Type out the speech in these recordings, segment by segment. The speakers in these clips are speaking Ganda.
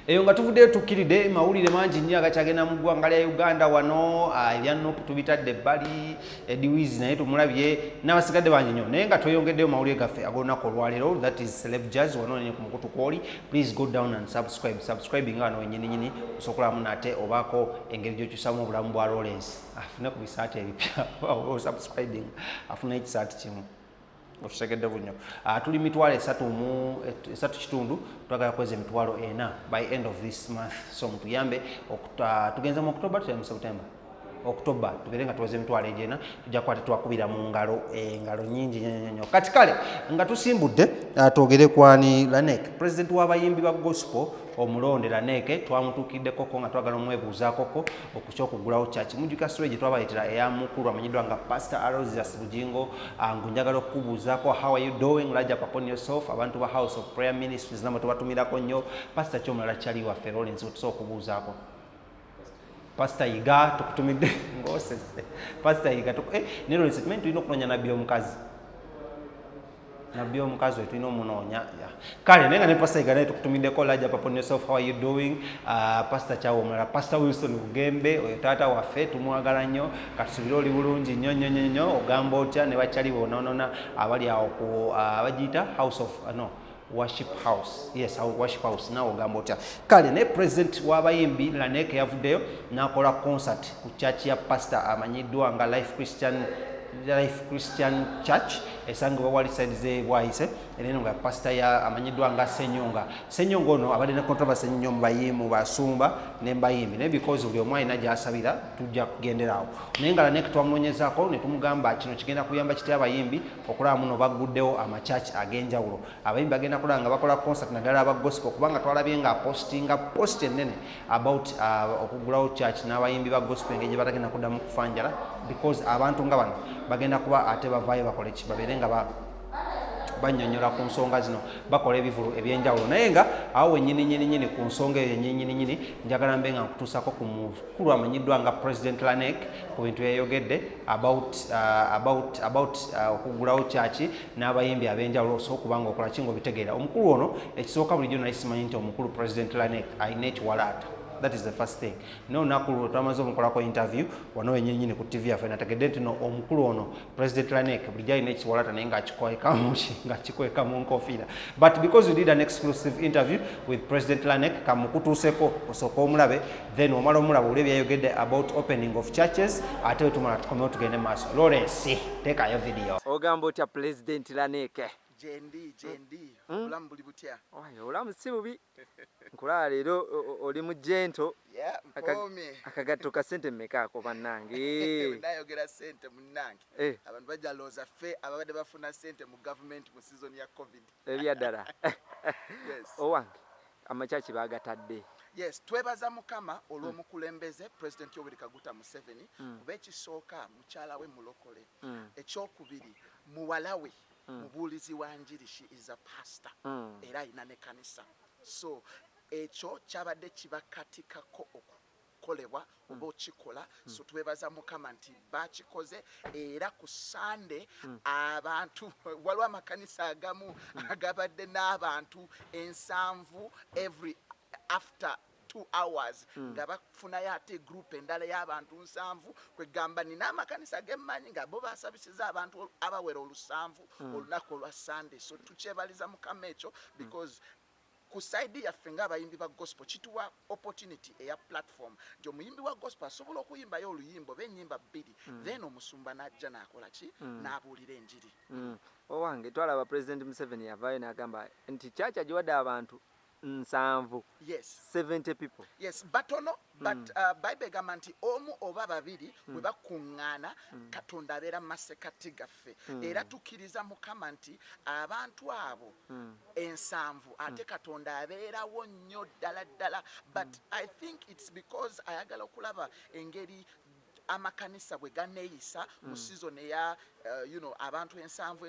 eyo nga tuvuddeyo tukkiride mawulire mangi nnyo agakyagenda mu ggwanga lya Uganda wano ebya Nopu tubitadde ebbali Ediwizi naye tumulabye n'abasigadde bangi nnyo naye nga tweyongeddeyo mawulire gaffe ag'olunaku olwaleero that is Celeb Jazz wano ne ku mukutu kwoli please go down and subscribe nga wano wenyininyini osokolamu nate obaako engeri gy'okyusamu obulamu bwa Lawrence afune ku bisaati ebipya subscribing afune ekisaati kimu otutegedde bunyo tuli mitwalo 3 kitundu twagala kweza emitwalo 4 by end of this month so mutuyambe tugenza mu October tutya mu September October tubere nga tuweze emitwalo egyena tujja kuba tetwakubira mu engalo nyingi nnyo kati kale nga tusimbudde twogere kwani Lanek president w'abayimbi ba gospel omulonde Lanek twamutuukiddeko nga twagala omwebuuzaakoko okukyokugulawo church mujjuka story gye twabayitira eyamukulu amanyiddwa nga Pastor Aloysius Bugingo njagala okukubuuzaako how are you doing laja upon yourself abantu ba House of Prayer Ministries namwe tubatumirako nnyo Pastor kyomulala kyali waffe Lawrence otusobola okubuuzaako Pastor Yiga tukutumidde ngosese Pastor Yiga nero resettlement tulina okunoonya nabbi omukazi tulina omunoonya kale naye nga ne Pastor Yiga naye tukutumiddeko laja upon yourself how are you doing Pastor Kyawo omulala Pastor Wilson Bugembe oyo taata waffe tumwagala nnyo katusubire oli bulungi nnyo ogamba otya ne bakyali bonoonona abali awo abagiyita House of Worship House. Yes, our Worship House now ogamba otya. Kale ne president w'abayimbi Lanek yavuddeyo n'akola concert ku church ya Pastor amanyiddwa nga Life Christian Church esangibwa wali side ze bwayise eno nga pastor ya amanyiddwa nga Senyonga ono abadde ne controversy nnyo mu bayimu basumba ne bayimbi ne because buli omu alina gy'asabira tujja kugenderawo naye nga Lanek twamunoonyezaako ne tumugamba kino kigenda kuyamba kitya abayimbi okulaba muno baguddewo amachachi ag'enjawulo abayimbi bagenda kulaba nga bakola concert naddala aba gospel kubanga twalabye nga post ennene about okugulawo church n'abayimbi ba gospel engeri gye batagenda kuddamu kufanjala because abantu nga bano bagenda kuba ate bavaayo bakole ki babeere nga bannyonnyola ku nsonga zino bakola ebivulu ebyenjawulo naye nga awo wennyini ku nsonga eyo nyinyi njagala mbe nga nkutuusako ku mukulu amanyiddwa nga President Lanek ku bintu yayogedde about okugulawo kyaki n'abayimbi ab'enjawulo so okubanga okola ki ng'obitegeera omukulu ono ekisooka bulijjo naye simanyi nti omukulu President Lanek alina ekiwalaata. That is the first thing. No nakulu twamaze omukolako interview wano wennyini ku TV yaffe nategedde nti no omukulu ono President Lanek bulijjo alina ekiwalaata naye ng'akikweka mu nkofiira. But because we did an exclusive interview with President Lanek kamukutuuseko osooka omulabe then omala omulaba olwo byayogedde about opening of churches ate wetumala tukomewo tugende maaso. Lawrence teekayo video. Ogamba otya President Lanek? Jendi obulamu buli butya? Obulamu si bubi nkulaba leero oli mu gento akagatto ka ssente mmeka ako bannange nayogera ssente munnange abantu bajja looza ffe ababadde bafuna ssente mu gavumenti mu season ya covid ebyaddala owange amakyaki baagatadde yes twebaza mukama olw'omukulembeze president Yoweri Kaguta Museveni kuba ekisooka mukyala we mulokole ekyokubiri muwala we mubuulizi wa njiri she is a pastor era alina ne kanisa so ekyo kyabadde kibakatikako okukolebwa oba okikola so twebaza mukama nti bakikoze era ku Sunday abantu waliwo amakanisa agamu agabadde n'abantu 7 every after 2 hours nga bafunayo ate group endala y'abantu 7 kwegamba nina amakanisa gemmanyi nga bo basabisiza abantu abawera 7 olunaku olwa Sunday so tukyebaliza mukama ekyo because ku side yaffe ng'abayimbi ba gospel kituwa opportunity eya platform nti omuyimbi wa gospel asobola okuyimbayo oluyimbo b'ennyimba 2 then omusumba n'ajja n'akola ki n'abuulira enjiri owange twalaba President Museveni yavaayo n'agamba nti kyakya giwadde abantu 7 yes 70 people yes batono but Bible egamba nti omu oba babiri bwe bakuŋŋaana Katonda abeera masekati gaffe era tukkiriza mukama nti abantu abo 7 ate Katonda abeerawo nnyo ddala but I think it's because ayagala okulaba engeri amakanisa bwe ganeeyisa mu season eya abantu ensanvu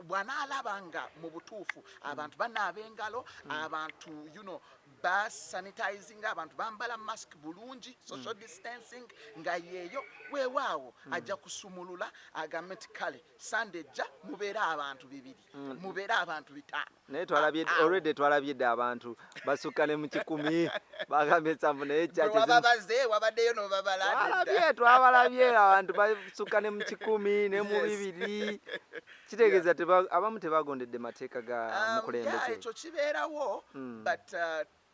bw'anaalaba nga mu butuufu abantu banaaba engalo abantu basanitizing abantu bambala mask bulungi social distancing nga yeeyo weewaawo ajja kusumulula agambe nti kale Sunday ejja mubeere abantu 2 mubeere abantu 5 naye already twalabye dda abantu basukane mu 10 bagambye ensanvu naye wababaze wabaddeyo n'obabalabye twabalabye abantu basukane mu 10 ne mu 2 kitegeeza abamu tebagondedde mateeka ga mukulembeze ekyo kibeerawo but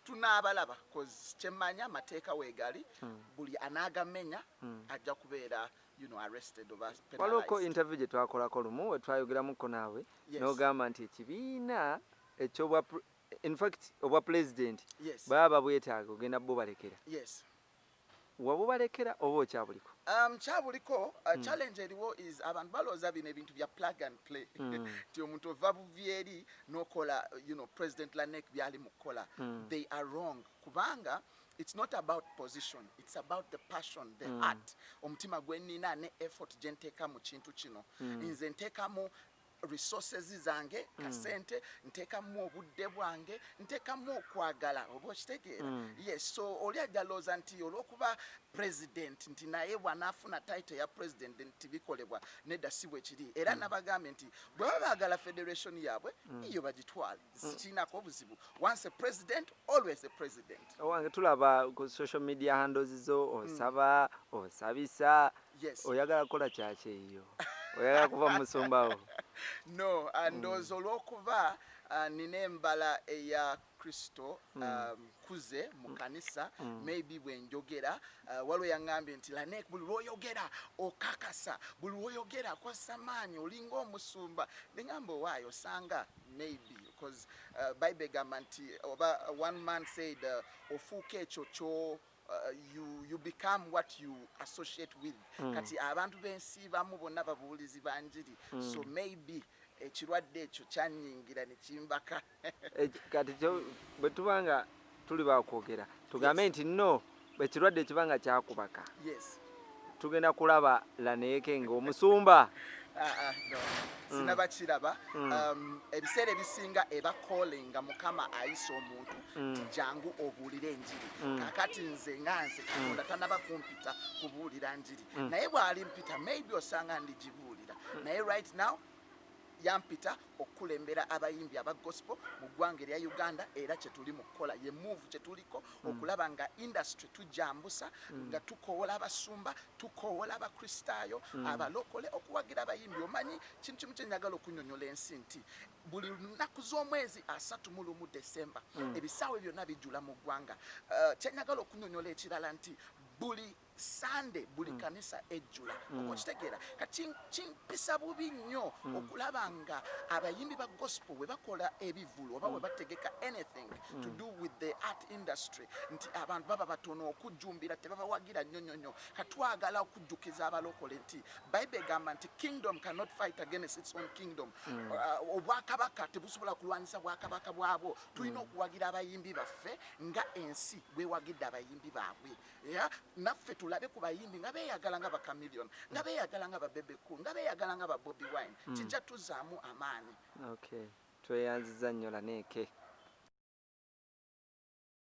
tunaabalaba cause kyemmanya amateeka weegali buli anaagamenya ajja kubeera arrested oba penalized. Waliwo interview gye twakolako lumu we twayogeramuko naawe n'ogamba nti ekibiina in fact obwa president baba bwetaaga ogenda bubalekera wabubalekera oba okyabuliko kyabuliko challenge eriwo is abantu balooza bino ebintu bya plug and play nti omuntu ova buvyeri n'okola president lanek byali mu kukola they are wrong kubanga it's not about position, it's about the passion, the heart. Omutima gwenina ne effort gyenteeka mu kintu kino. Nze nteekamu resources zange kasente nteekamu obudde bwange nteekamu okwagala oba okitegeera yes so oli ajalooza nti olw'okuba president nti naye bw'anaafuna title ya president nti bikolebwa nedda si bwe kiri era nabagambye nti bwe baba baagala federation yaabwe iyo bagitwale sikiinako obuzibu once a president always a president. Owange tulaba ku social media handles zo osaba osabisa oyagala kukola kyaki eyo oyagala kuva mu musumbawo no ndowooza olw'okuba nina embala eya Kristo kuze mu kanisa maybe bwe njogera waliwo yaŋŋambye nti Lanek buli lw'oyogera okakasa buli lw'oyogera akwasa amaanyi olinga omusumba neŋŋamba owaayo osanga maybe because Bible egamba nti oba one man said ofuuka ekyo kyo you become what you associate with kati abantu b'ensi bamu bonna babuulizi ba njiri so maybe ekirwadde ekyo kyanyingira ne kimbaka kati bwe tubanga tuli bakwogera tugambe nti no ekirwadde ekibanga kyakubaka tugenda kulaba Lanek ng'omusumba no sinaba kiraba ebiseera ebisinga eba calling nga Mukama ayisa omuntu jangu obuulire enjiri kakati nze nganze Katonda tanaba kumpita kubuulira njiri naye bw'ali mpita maybe osanga ndigibuulira naye right now yampita okulembera abayimbi aba gospel mu ggwanga erya Uganda era kyetuli mu kukola ye move kyetuliko okulaba nga industry tujambusa nga tukoola abasumba tukoola abakristaayo abalokole okuwagira abayimbi omanyi kintu kimu kyenjagala okunnyonnyola ensi nti buli lunaku z'omwezi 31 December ebisaawe byonna bijjula mu ggwanga kyenjagala okunnyonnyola ekirala nti buli Sunday buli kanisa ejjula okitegeera kati kimpisa bubi nnyo okulaba nga abayimbi ba gospel we bakola ebivulu oba we bategeka anything to do with the art industry nti abantu baba batono okujjumbira tebabawagira nnyo katwagala okujjukiza abalokole nti Bible egamba nti kingdom cannot fight against its own kingdom obwakabaka tebusobola kulwanyisa bwakabaka bwabo tulina okuwagira abayimbi baffe nga ensi bwewagidde abayimbi baabwe naffe tulabe ku bayimbi nga beeyagala nga ba Chameleon nga beeyagala nga ba Bebe Cool nga beeyagala nga ba Bobby Wine kijja tuzaamu amaanyi. Okay tweyanziza nnyo Lanek.